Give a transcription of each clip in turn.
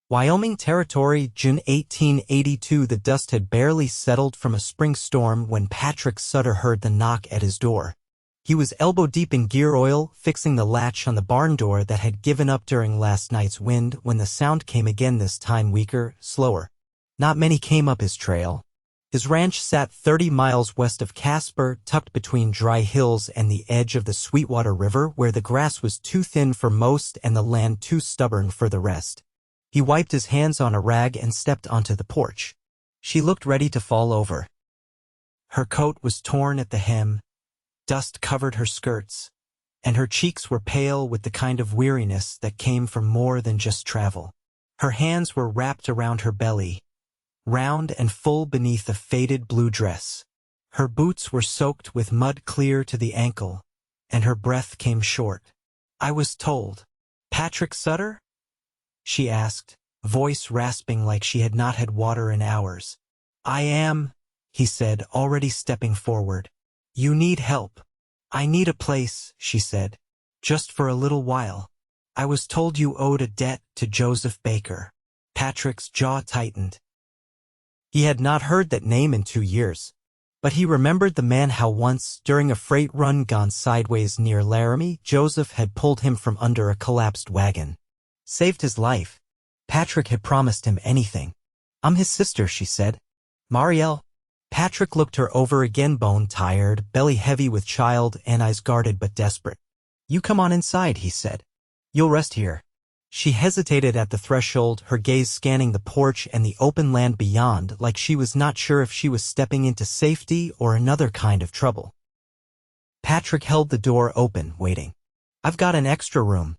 Wyoming Territory, June 1882. The dust had barely settled from a spring storm when Patrick Sutter heard the knock at his door. He was elbow-deep in gear oil, fixing the latch on the barn door that had given up during last night's wind when the sound came again, this time weaker, slower. Not many came up his trail. His ranch sat 30 miles west of Casper, tucked between dry hills and the edge of the Sweetwater River, where the grass was too thin for most and the land too stubborn for the rest. He wiped his hands on a rag and stepped onto the porch. She looked ready to fall over. Her coat was torn at the hem, dust covered her skirts, and her cheeks were pale with the kind of weariness that came from more than just travel. Her hands were wrapped around her belly, round and full beneath a faded blue dress. Her boots were soaked with mud clear to the ankle, and her breath came short. "I was told." "Patrick Sutter?" she asked, voice rasping like she had not had water in hours. "I am," he said, already stepping forward. "You need help." "I need a place," she said. "Just for a little while. I was told you owed a debt to Joseph Baker." Patrick's jaw tightened. He had not heard that name in 2 years. But he remembered the man, how once, during a freight run gone sideways near Laramie, Joseph had pulled him from under a collapsed wagon. Saved his life. Patrick had promised him anything. "I'm his sister," she said. "Marielle." Patrick looked her over again, bone-tired, belly heavy with child, and eyes guarded but desperate. "You come on inside," he said. "You'll rest here." She hesitated at the threshold, her gaze scanning the porch and the open land beyond, like she was not sure if she was stepping into safety or another kind of trouble. Patrick held the door open, waiting. "I've got an extra room.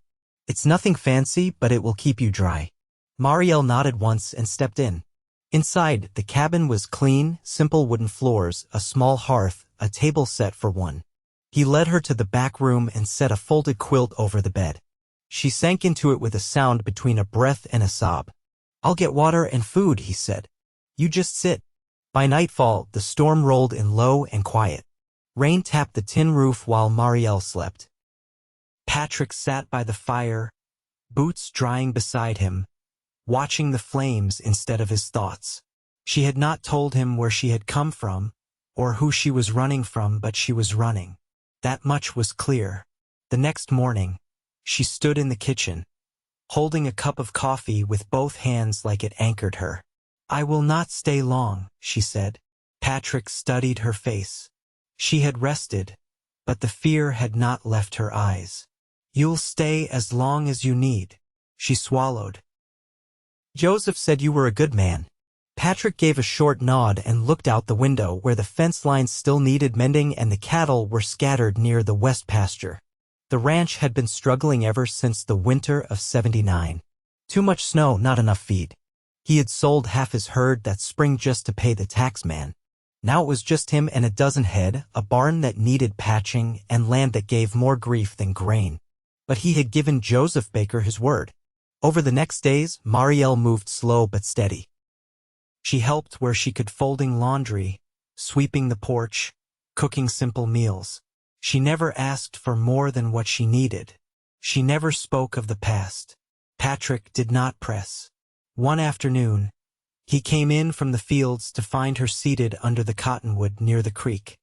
It's nothing fancy, but it will keep you dry." Marielle nodded once and stepped in. Inside, the cabin was clean, simple wooden floors, a small hearth, a table set for one. He led her to the back room and set a folded quilt over the bed. She sank into it with a sound between a breath and a sob. "I'll get water and food," he said. "You just sit." By nightfall, the storm rolled in low and quiet. Rain tapped the tin roof while Marielle slept. Patrick sat by the fire, boots drying beside him, watching the flames instead of his thoughts. She had not told him where she had come from, or who she was running from, but she was running. That much was clear. The next morning, she stood in the kitchen, holding a cup of coffee with both hands like it anchored her. "I will not stay long," she said. Patrick studied her face. She had rested, but the fear had not left her eyes. "You'll stay as long as you need." She swallowed. "Joseph said you were a good man." Patrick gave a short nod and looked out the window where the fence lines still needed mending and the cattle were scattered near the west pasture. The ranch had been struggling ever since the winter of '79. Too much snow, not enough feed. He had sold half his herd that spring just to pay the tax man. Now it was just him and a dozen head, a barn that needed patching, and land that gave more grief than grain. But he had given Joseph Baker his word. Over the next days, Marielle moved slow but steady. She helped where she could, folding laundry, sweeping the porch, cooking simple meals. She never asked for more than what she needed. She never spoke of the past. Patrick did not press. One afternoon, he came in from the fields to find her seated under the cottonwood near the creek,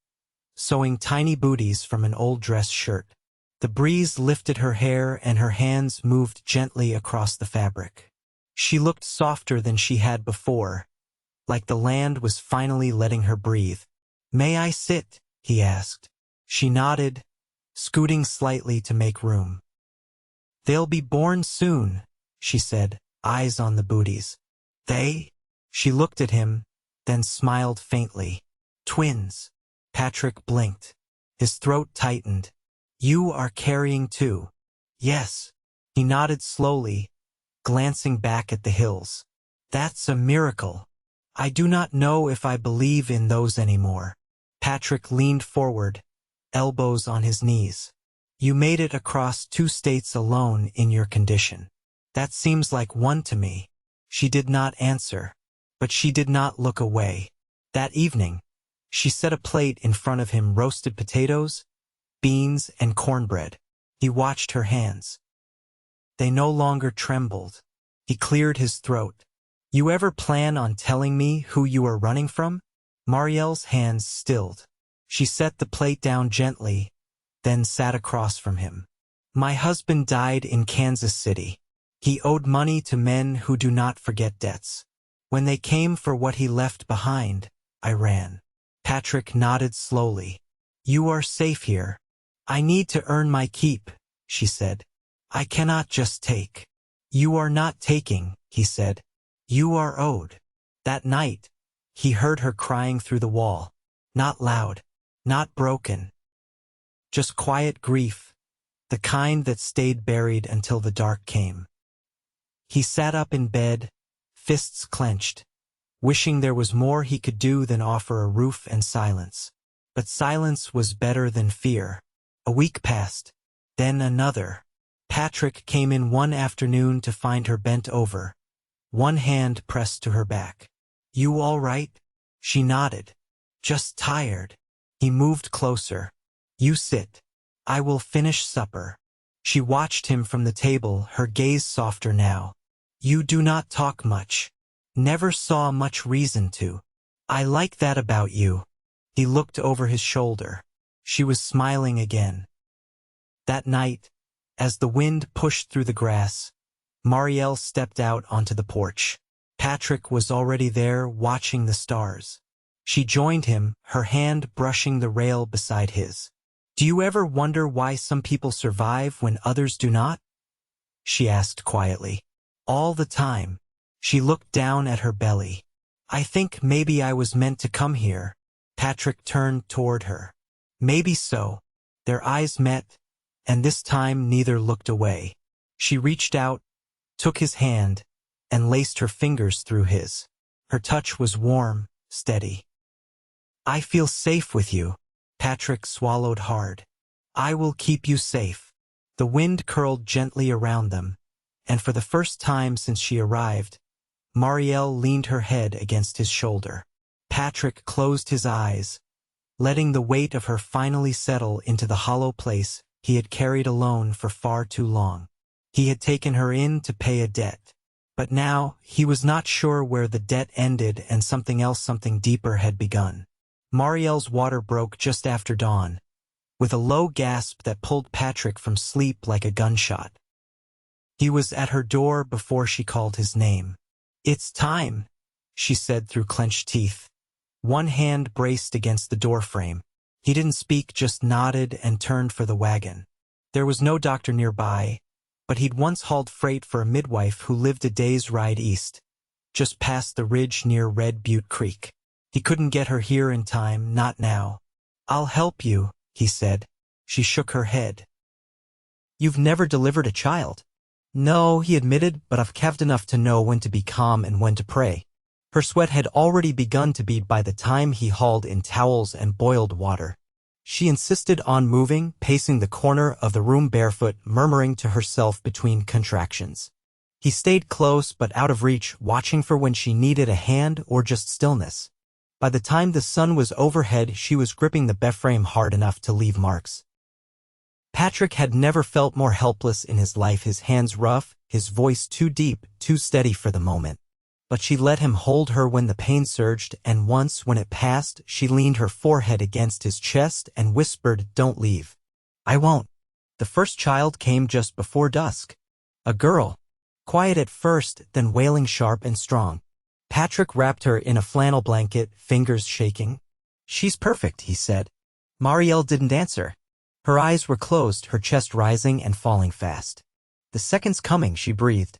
sewing tiny booties from an old dress shirt. The breeze lifted her hair and her hands moved gently across the fabric. She looked softer than she had before, like the land was finally letting her breathe. "May I sit?" he asked. She nodded, scooting slightly to make room. "They'll be born soon," she said, eyes on the booties. "They?" She looked at him, then smiled faintly. "Twins." Patrick blinked. His throat tightened. "You are carrying too?" "Yes." He nodded slowly, glancing back at the hills. "That's a miracle. I do not know if I believe in those anymore." Patrick leaned forward, elbows on his knees. "You made it across 2 states alone in your condition. That seems like one to me." She did not answer, but she did not look away. That evening, she set a plate in front of him, roasted potatoes, beans, and cornbread. He watched her hands. They no longer trembled. He cleared his throat. You ever plan on telling me who you are running from? Marielle's hands stilled. She set the plate down gently, then sat across from him. My husband died in Kansas City. He owed money to men who do not forget debts. When they came for what he left behind, I ran. Patrick nodded slowly. You are safe here. I need to earn my keep, she said. I cannot just take. You are not taking, he said. You are owed. That night, he heard her crying through the wall. Not loud, not broken. Just quiet grief, the kind that stayed buried until the dark came. He sat up in bed, fists clenched, wishing there was more he could do than offer a roof and silence. But silence was better than fear. A week passed, then another. Patrick came in one afternoon to find her bent over, one hand pressed to her back. You all right? She nodded. Just tired. He moved closer. You sit. I will finish supper. She watched him from the table, her gaze softer now. You do not talk much. Never saw much reason to. I like that about you. He looked over his shoulder. She was smiling again. That night, as the wind pushed through the grass, Marielle stepped out onto the porch. Patrick was already there, watching the stars. She joined him, her hand brushing the rail beside his. Do you ever wonder why some people survive when others do not? She asked quietly. All the time. She looked down at her belly. I think maybe I was meant to come here. Patrick turned toward her. Maybe so. Their eyes met, and this time neither looked away. She reached out, took his hand, and laced her fingers through his. Her touch was warm, steady. I feel safe with you. Patrick swallowed hard. I will keep you safe. The wind curled gently around them, and for the first time since she arrived, Marielle leaned her head against his shoulder. Patrick closed his eyes, letting the weight of her finally settle into the hollow place he had carried alone for far too long. He had taken her in to pay a debt, but now he was not sure where the debt ended and something deeper had begun. Marielle's water broke just after dawn, with a low gasp that pulled Patrick from sleep like a gunshot. He was at her door before she called his name. It's time, she said through clenched teeth. One hand braced against the doorframe. He didn't speak, just nodded and turned for the wagon. There was no doctor nearby, but he'd once hauled freight for a midwife who lived a day's ride east, just past the ridge near Red Butte Creek. He couldn't get her here in time, not now. I'll help you, he said. She shook her head. You've never delivered a child. No, he admitted, but I've caved enough to know when to be calm and when to pray. Her sweat had already begun to bead by the time he hauled in towels and boiled water. She insisted on moving, pacing the corner of the room barefoot, murmuring to herself between contractions. He stayed close but out of reach, watching for when she needed a hand or just stillness. By the time the sun was overhead, she was gripping the bedframe hard enough to leave marks. Patrick had never felt more helpless in his life, his hands rough, his voice too deep, too steady for the moment. But she let him hold her when the pain surged, and once, when it passed, she leaned her forehead against his chest and whispered, "Don't leave." "I won't." The first child came just before dusk. A girl. Quiet at first, then wailing sharp and strong. Patrick wrapped her in a flannel blanket, fingers shaking. "She's perfect," he said. Marielle didn't answer. Her eyes were closed, her chest rising and falling fast. "The second's coming," she breathed.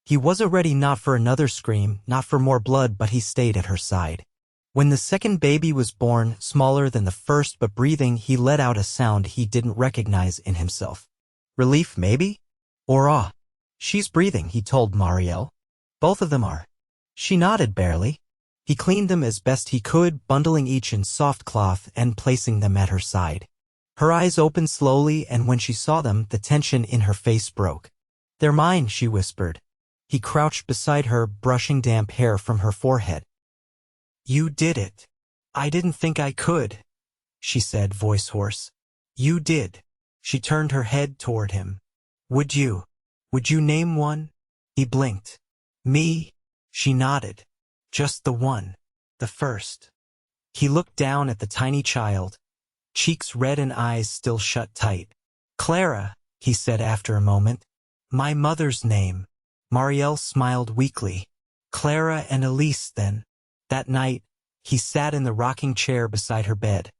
He wasn't ready, not for another scream, not for more blood, but he stayed at her side. When the second baby was born, smaller than the first but breathing, he let out a sound he didn't recognize in himself. Relief, maybe? Or awe. "She's breathing," he told Marielle. "Both of them are." She nodded barely. He cleaned them as best he could, bundling each in soft cloth and placing them at her side. Her eyes opened slowly, and when she saw them, the tension in her face broke. "They're mine," she whispered. He crouched beside her, brushing damp hair from her forehead. "You did it." "I didn't think I could," she said, voice hoarse. "You did." She turned her head toward him. Would you name one?" He blinked. Me? She nodded. Just the one. The first. He looked down at the tiny child, cheeks red and eyes still shut tight. Clara, he said after a moment. My mother's name. Marielle smiled weakly. Clara and Elise, then. That night, he sat in the rocking chair beside her bed.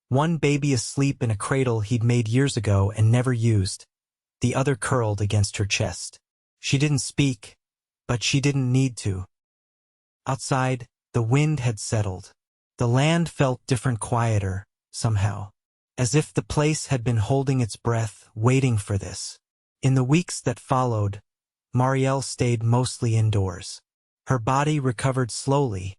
One baby asleep in a cradle he'd made years ago and never used, the other curled against her chest. She didn't speak, but she didn't need to. Outside, the wind had settled. The land felt different, quieter, somehow, as if the place had been holding its breath, waiting for this. In the weeks that followed, Marielle stayed mostly indoors. Her body recovered slowly,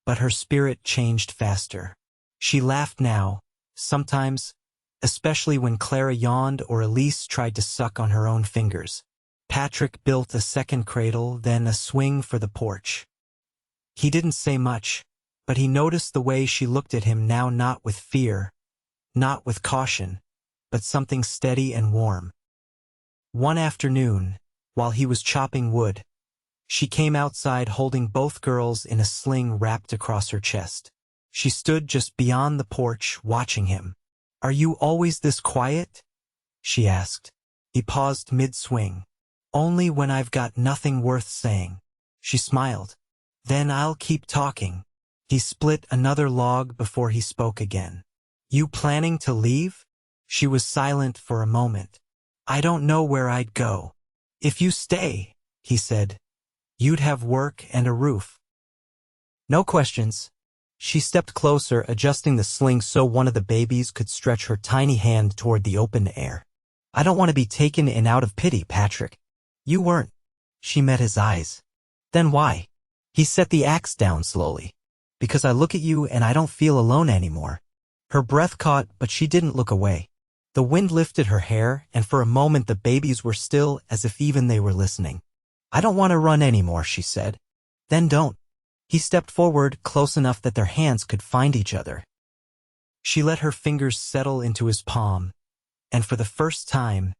but her spirit changed faster. She laughed now, sometimes, especially when Clara yawned or Elise tried to suck on her own fingers. Patrick built a second cradle, then a swing for the porch. He didn't say much, but he noticed the way she looked at him now, not with fear, not with caution, but something steady and warm. One afternoon, while he was chopping wood, she came outside holding both girls in a sling wrapped across her chest. She stood just beyond the porch, watching him. Are you always this quiet? She asked. He paused mid-swing. Only when I've got nothing worth saying. She smiled. Then I'll keep talking. He split another log before he spoke again. You planning to leave? She was silent for a moment. I don't know where I'd go. If you stay, he said, you'd have work and a roof. No questions. She stepped closer, adjusting the sling so one of the babies could stretch her tiny hand toward the open air. I don't want to be taken in out of pity, Patrick. You weren't. She met his eyes. Then why? He set the axe down slowly. Because I look at you and I don't feel alone anymore. Her breath caught, but she didn't look away. The wind lifted her hair, and for a moment the babies were still, as if even they were listening. I don't want to run anymore, she said. Then don't. He stepped forward, close enough that their hands could find each other. She let her fingers settle into his palm, and for the first time,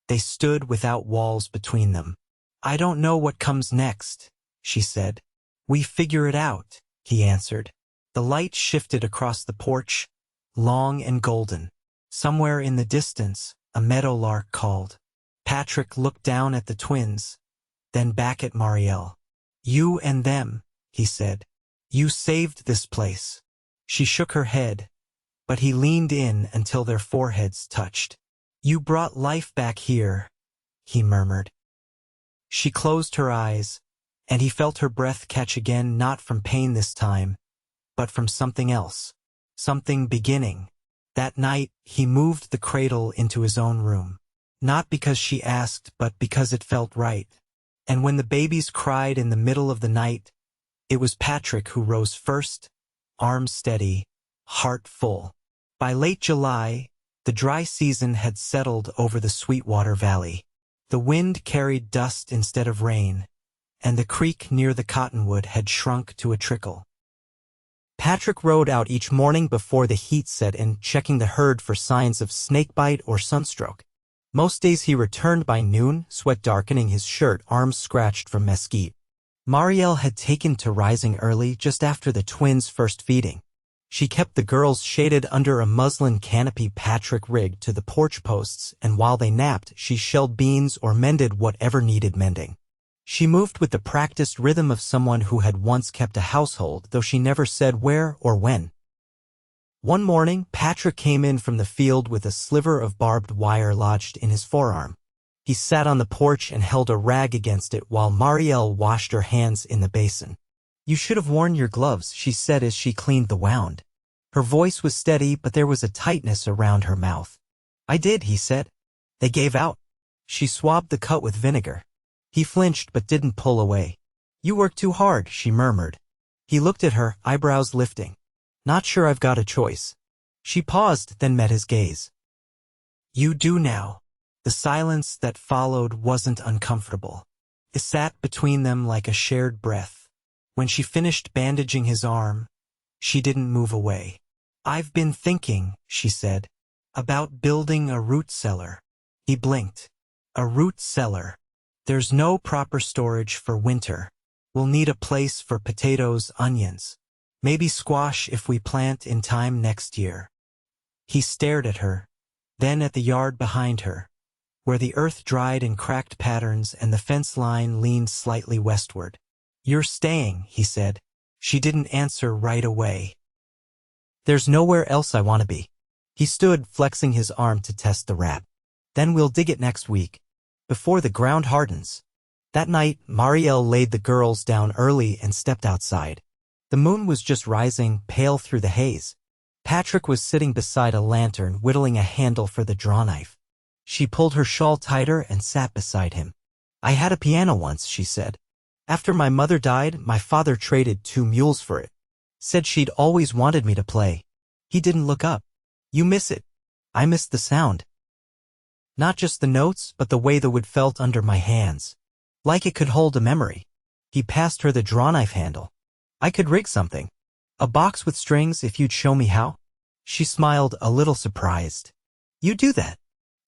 they stood without walls between them. I don't know what comes next, she said. We figure it out, he answered. The light shifted across the porch, long and golden. Somewhere in the distance, a meadowlark called. Patrick looked down at the twins, then back at Marielle. You and them, he said. You saved this place. She shook her head, but he leaned in until their foreheads touched. You brought life back here, he murmured. She closed her eyes, and he felt her breath catch again, not from pain this time, but from something else. Something beginning. That night, he moved the cradle into his own room. Not because she asked, but because it felt right. And when the babies cried in the middle of the night, it was Patrick who rose first, arms steady, heart full. By late July, the dry season had settled over the Sweetwater Valley. The wind carried dust instead of rain, and the creek near the cottonwood had shrunk to a trickle. Patrick rode out each morning before the heat set in, checking the herd for signs of snakebite or sunstroke. Most days he returned by noon, sweat darkening his shirt, arms scratched from mesquite. Marielle had taken to rising early just after the twins' first feeding. She kept the girls shaded under a muslin canopy Patrick rigged to the porch posts, and while they napped, she shelled beans or mended whatever needed mending. She moved with the practiced rhythm of someone who had once kept a household, though she never said where or when. One morning, Patrick came in from the field with a sliver of barbed wire lodged in his forearm. He sat on the porch and held a rag against it while Marielle washed her hands in the basin. You should have worn your gloves, she said as she cleaned the wound. Her voice was steady, but there was a tightness around her mouth. I did, he said. They gave out. She swabbed the cut with vinegar. He flinched but didn't pull away. You work too hard, she murmured. He looked at her, eyebrows lifting. Not sure I've got a choice. She paused, then met his gaze. You do now. The silence that followed wasn't uncomfortable. It sat between them like a shared breath. When she finished bandaging his arm, she didn't move away. I've been thinking, she said, about building a root cellar. He blinked. A root cellar. There's no proper storage for winter. We'll need a place for potatoes, onions. Maybe squash if we plant in time next year. He stared at her, then at the yard behind her, where the earth dried in cracked patterns and the fence line leaned slightly westward. You're staying, he said. She didn't answer right away. There's nowhere else I want to be. He stood, flexing his arm to test the wrap. Then we'll dig it next week, before the ground hardens. That night, Marielle laid the girls down early and stepped outside. The moon was just rising, pale through the haze. Patrick was sitting beside a lantern, whittling a handle for the drawknife. She pulled her shawl tighter and sat beside him. I had a piano once, she said. After my mother died, my father traded 2 mules for it. Said she'd always wanted me to play. He didn't look up. You miss it. I missed the sound. Not just the notes, but the way the wood felt under my hands. Like it could hold a memory. He passed her the drawknife handle. I could rig something. A box with strings if you'd show me how. She smiled, a little surprised. You do that.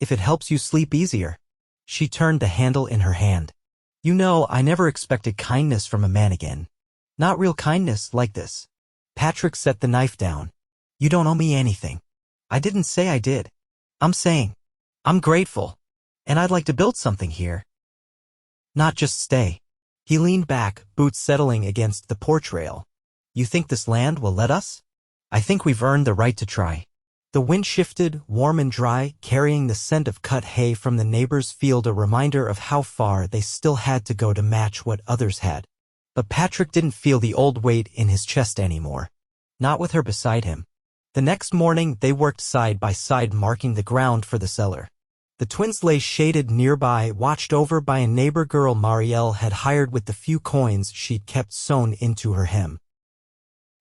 If it helps you sleep easier. She turned the handle in her hand. You know, I never expected kindness from a man again. Not real kindness like this. Patrick set the knife down. You don't owe me anything. I didn't say I did. I'm saying, I'm grateful. And I'd like to build something here. Not just stay. He leaned back, boots settling against the porch rail. You think this land will let us? I think we've earned the right to try. The wind shifted, warm and dry, carrying the scent of cut hay from the neighbor's field, a reminder of how far they still had to go to match what others had. But Patrick didn't feel the old weight in his chest anymore. Not with her beside him. The next morning, they worked side by side, marking the ground for the cellar. The twins lay shaded nearby, watched over by a neighbor girl Marielle had hired with the few coins she'd kept sewn into her hem.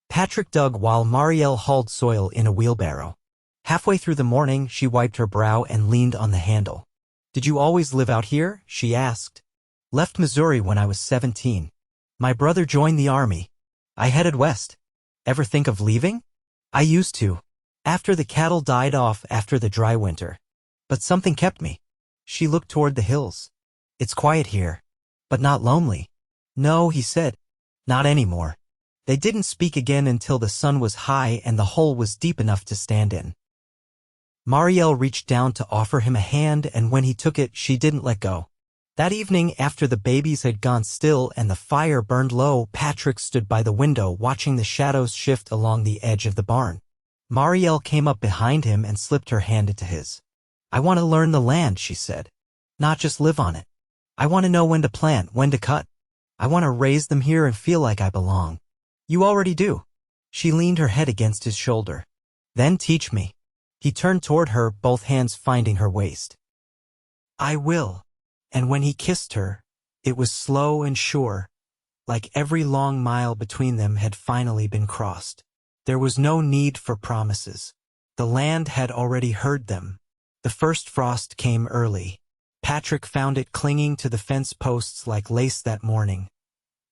Patrick dug while Marielle hauled soil in a wheelbarrow. Halfway through the morning, she wiped her brow and leaned on the handle. Did you always live out here? She asked. Left Missouri when I was 17. My brother joined the army. I headed west. Ever think of leaving? I used to. After the cattle died off after the dry winter. But something kept me. She looked toward the hills. It's quiet here. But not lonely. No, he said. Not anymore. They didn't speak again until the sun was high and the hole was deep enough to stand in. Marielle reached down to offer him a hand, and when he took it, she didn't let go. That evening, after the babies had gone still and the fire burned low, Patrick stood by the window watching the shadows shift along the edge of the barn. Marielle came up behind him and slipped her hand into his. I want to learn the land, she said. Not just live on it. I want to know when to plant, when to cut. I want to raise them here and feel like I belong. You already do. She leaned her head against his shoulder. Then teach me. He turned toward her, both hands finding her waist. I will. And when he kissed her, it was slow and sure, like every long mile between them had finally been crossed. There was no need for promises. The land had already heard them. The first frost came early. Patrick found it clinging to the fence posts like lace that morning,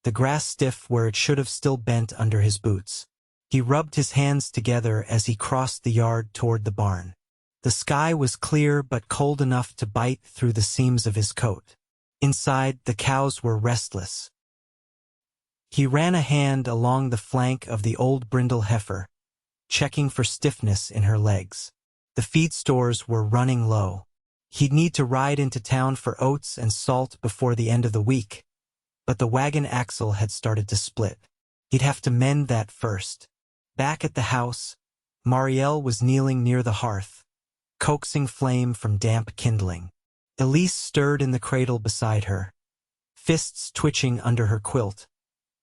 the grass stiff where it should have still bent under his boots. He rubbed his hands together as he crossed the yard toward the barn. The sky was clear but cold enough to bite through the seams of his coat. Inside, the cows were restless. He ran a hand along the flank of the old brindle heifer, checking for stiffness in her legs. The feed stores were running low. He'd need to ride into town for oats and salt before the end of the week. But the wagon axle had started to split. He'd have to mend that first. Back at the house, Marielle was kneeling near the hearth, coaxing flame from damp kindling. Elise stirred in the cradle beside her, fists twitching under her quilt,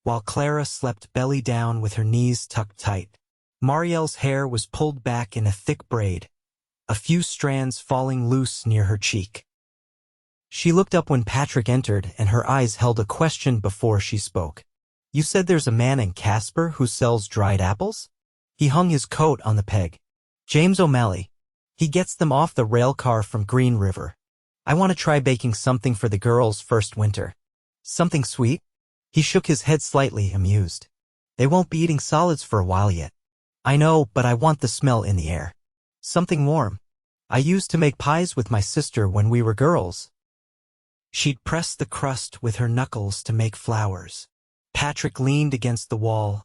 while Clara slept belly down with her knees tucked tight. Marielle's hair was pulled back in a thick braid, a few strands falling loose near her cheek. She looked up when Patrick entered, and her eyes held a question before she spoke. You said there's a man in Casper who sells dried apples? He hung his coat on the peg. James O'Malley. He gets them off the rail car from Green River. I want to try baking something for the girls' first winter. Something sweet? He shook his head slightly, amused. They won't be eating solids for a while yet. I know, but I want the smell in the air. Something warm. I used to make pies with my sister when we were girls. She'd press the crust with her knuckles to make flowers. Patrick leaned against the wall,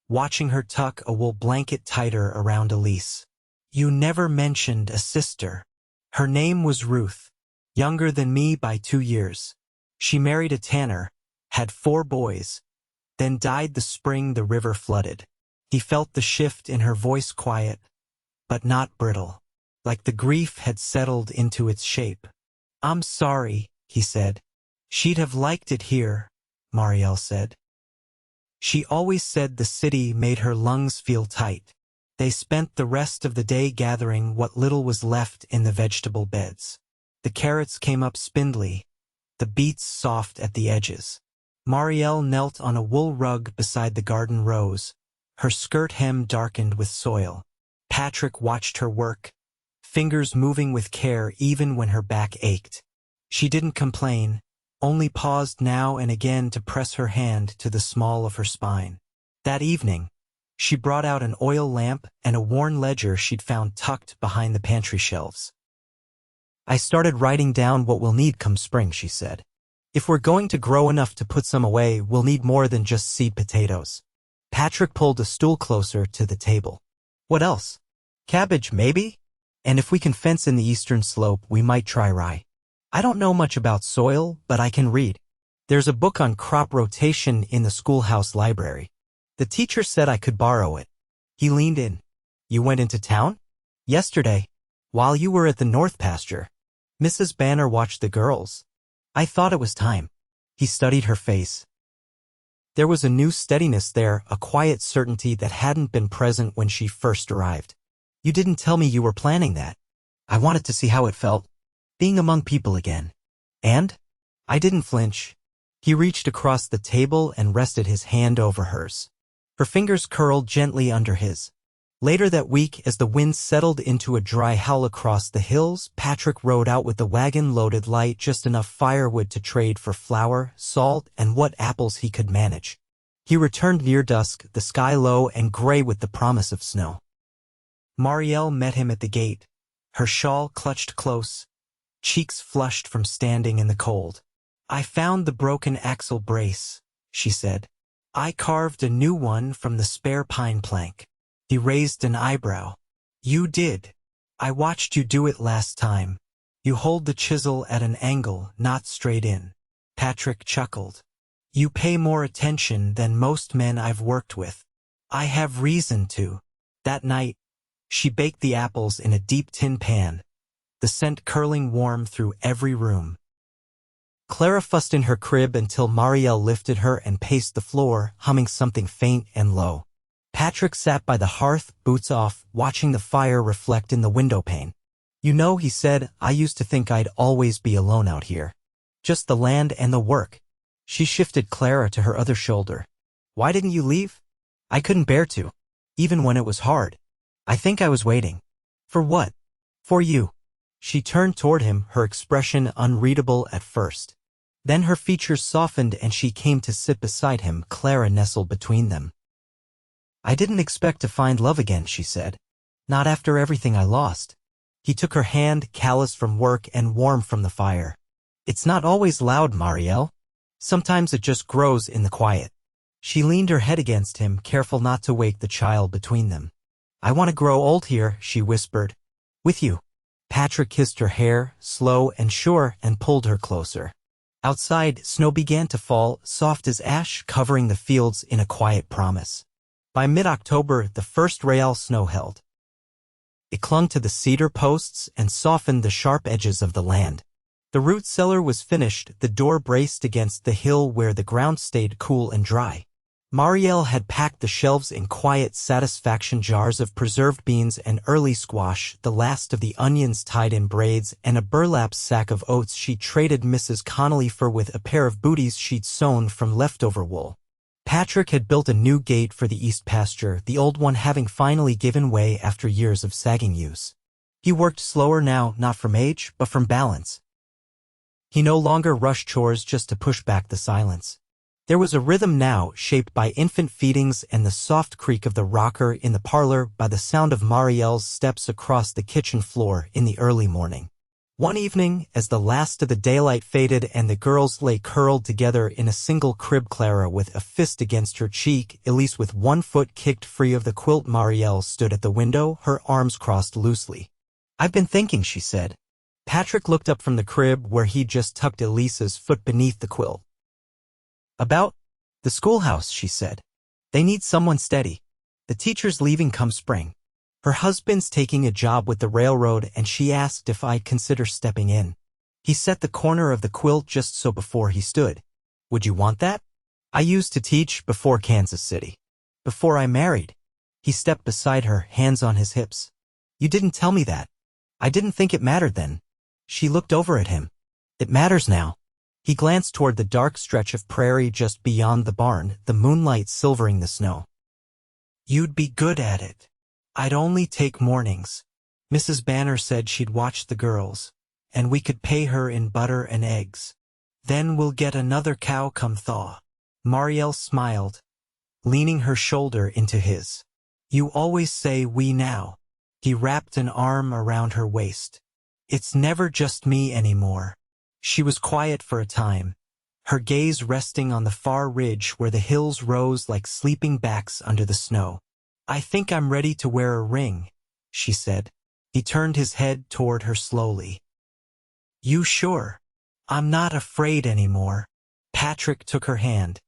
watching her tuck a wool blanket tighter around Elise. You never mentioned a sister. Her name was Ruth, younger than me by 2 years. She married a tanner, had 4 boys, then died the spring the river flooded. He felt the shift in her voice, quiet, but not brittle, like the grief had settled into its shape. I'm sorry, he said. She'd have liked it here, Marielle said. She always said the city made her lungs feel tight. They spent the rest of the day gathering what little was left in the vegetable beds. The carrots came up spindly, the beets soft at the edges. Marielle knelt on a wool rug beside the garden rose, her skirt hem darkened with soil. Patrick watched her work, fingers moving with care even when her back ached. She didn't complain, only paused now and again to press her hand to the small of her spine. That evening, she brought out an oil lamp and a worn ledger she'd found tucked behind the pantry shelves. I started writing down what we'll need come spring, she said. If we're going to grow enough to put some away, we'll need more than just seed potatoes. Patrick pulled a stool closer to the table. What else? Cabbage, maybe? And if we can fence in the eastern slope, we might try rye. I don't know much about soil, but I can read. There's a book on crop rotation in the schoolhouse library. The teacher said I could borrow it. He leaned in. You went into town? Yesterday, while you were at the north pasture. Mrs. Banner watched the girls. I thought it was time. He studied her face. There was a new steadiness there, a quiet certainty that hadn't been present when she first arrived. You didn't tell me you were planning that. I wanted to see how it felt, being among people again. And? I didn't flinch. He reached across the table and rested his hand over hers. Her fingers curled gently under his. Later that week, as the wind settled into a dry howl across the hills, Patrick rode out with the wagon loaded light, just enough firewood to trade for flour, salt, and what apples he could manage. He returned near dusk, the sky low and gray with the promise of snow. Marielle met him at the gate, her shawl clutched close, cheeks flushed from standing in the cold. I found the broken axle brace, she said. I carved a new one from the spare pine plank. He raised an eyebrow. You did. I watched you do it last time. You hold the chisel at an angle, not straight in. Patrick chuckled. You pay more attention than most men I've worked with. I have reason to. That night, she baked the apples in a deep tin pan, the scent curling warm through every room. Clara fussed in her crib until Marielle lifted her and paced the floor, humming something faint and low. Patrick sat by the hearth, boots off, watching the fire reflect in the window pane. You know, he said, I used to think I'd always be alone out here. Just the land and the work. She shifted Clara to her other shoulder. Why didn't you leave? I couldn't bear to. Even when it was hard. I think I was waiting. For what? For you. She turned toward him, her expression unreadable at first. Then her features softened and she came to sit beside him, Clara nestled between them. I didn't expect to find love again, she said. Not after everything I lost. He took her hand, callous from work and warm from the fire. It's not always loud, Marielle. Sometimes it just grows in the quiet. She leaned her head against him, careful not to wake the child between them. I want to grow old here, she whispered. With you. Patrick kissed her hair, slow and sure, and pulled her closer. Outside, snow began to fall, soft as ash, covering the fields in a quiet promise. By mid-October, the first real snow held. It clung to the cedar posts and softened the sharp edges of the land. The root cellar was finished, the door braced against the hill where the ground stayed cool and dry. Marielle had packed the shelves in quiet satisfaction, jars of preserved beans and early squash, the last of the onions tied in braids, and a burlap sack of oats she'd traded Mrs. Connolly for with a pair of booties she'd sewn from leftover wool. Patrick had built a new gate for the east pasture, the old one having finally given way after years of sagging use. He worked slower now, not from age, but from balance. He no longer rushed chores just to push back the silence. There was a rhythm now, shaped by infant feedings and the soft creak of the rocker in the parlor, by the sound of Marielle's steps across the kitchen floor in the early morning. One evening, as the last of the daylight faded and the girls lay curled together in a single crib, Clara with a fist against her cheek, Elise with one foot kicked free of the quilt, Marielle stood at the window, her arms crossed loosely. "I've been thinking," she said. Patrick looked up from the crib where he'd just tucked Elise's foot beneath the quilt. "About the schoolhouse," she said. "They need someone steady. The teacher's leaving come spring. Her husband's taking a job with the railroad, and she asked if I'd consider stepping in." He set the corner of the quilt just so before he stood. "Would you want that? I used to teach before Kansas City. Before I married." He stepped beside her, hands on his hips. "You didn't tell me that. I didn't think it mattered then." She looked over at him. "It matters now." He glanced toward the dark stretch of prairie just beyond the barn, the moonlight silvering the snow. "You'd be good at it. I'd only take mornings. Mrs. Banner said she'd watch the girls, and we could pay her in butter and eggs. Then we'll get another cow come thaw." Marielle smiled, leaning her shoulder into his. "You always say we now." He wrapped an arm around her waist. "It's never just me anymore." She was quiet for a time, her gaze resting on the far ridge where the hills rose like sleeping backs under the snow. "I think I'm ready to wear a ring," she said. He turned his head toward her slowly. "You sure? I'm not afraid anymore." Patrick took her hand,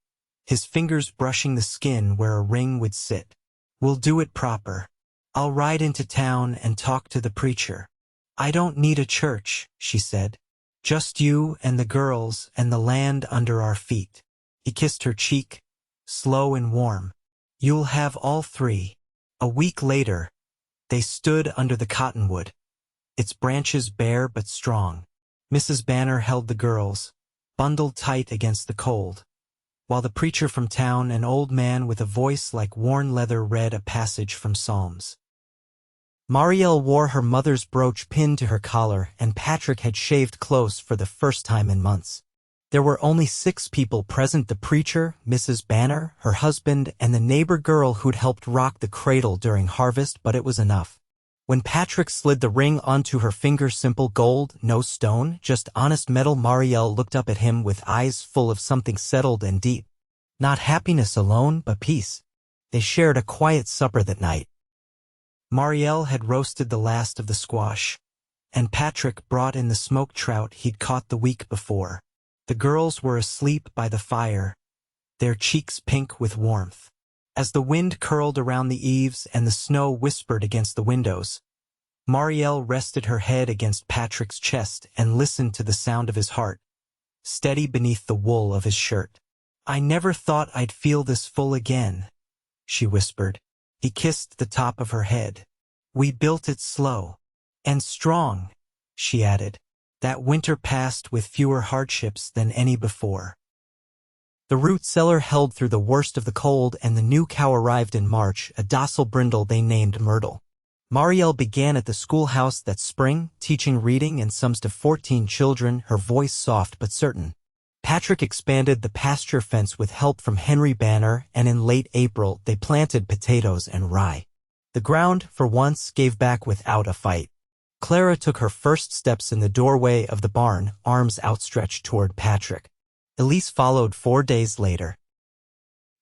his fingers brushing the skin where a ring would sit. "We'll do it proper. I'll ride into town and talk to the preacher." "I don't need a church," she said. "Just you and the girls and the land under our feet." He kissed her cheek, slow and warm. "You'll have all three." A week later, they stood under the cottonwood, its branches bare but strong. Mrs. Banner held the girls, bundled tight against the cold, while the preacher from town, an old man with a voice like worn leather, read a passage from Psalms. Marielle wore her mother's brooch pinned to her collar, and Patrick had shaved close for the first time in months. There were only 6 people present: the preacher, Mrs. Banner, her husband, and the neighbor girl who'd helped rock the cradle during harvest, but it was enough. When Patrick slid the ring onto her finger, simple gold, no stone, just honest metal, Marielle looked up at him with eyes full of something settled and deep. Not happiness alone, but peace. They shared a quiet supper that night. Marielle had roasted the last of the squash, and Patrick brought in the smoked trout he'd caught the week before. The girls were asleep by the fire, their cheeks pink with warmth. As the wind curled around the eaves and the snow whispered against the windows, Marielle rested her head against Patrick's chest and listened to the sound of his heart, steady beneath the wool of his shirt. "I never thought I'd feel this full again," she whispered. He kissed the top of her head. "We built it slow and strong," she added. "That winter passed with fewer hardships than any before." The root cellar held through the worst of the cold, and the new cow arrived in March, a docile brindle they named Myrtle. Marielle began at the schoolhouse that spring, teaching reading and sums to 14 children, her voice soft but certain. Patrick expanded the pasture fence with help from Henry Banner, and in late April they planted potatoes and rye. The ground, for once, gave back without a fight. Clara took her first steps in the doorway of the barn, arms outstretched toward Patrick. Elise followed 4 days later.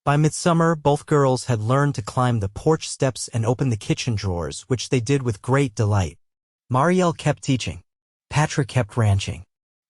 By midsummer, both girls had learned to climb the porch steps and open the kitchen drawers, which they did with great delight. Marielle kept teaching. Patrick kept ranching.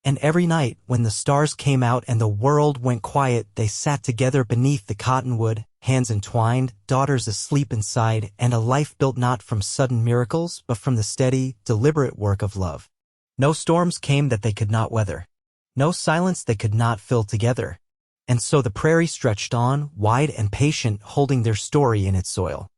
And every night, when the stars came out and the world went quiet, they sat together beneath the cottonwood, hands entwined, daughters asleep inside, and a life built not from sudden miracles, but from the steady, deliberate work of love. No storms came that they could not weather. No silence they could not fill together. And so the prairie stretched on, wide and patient, holding their story in its soil.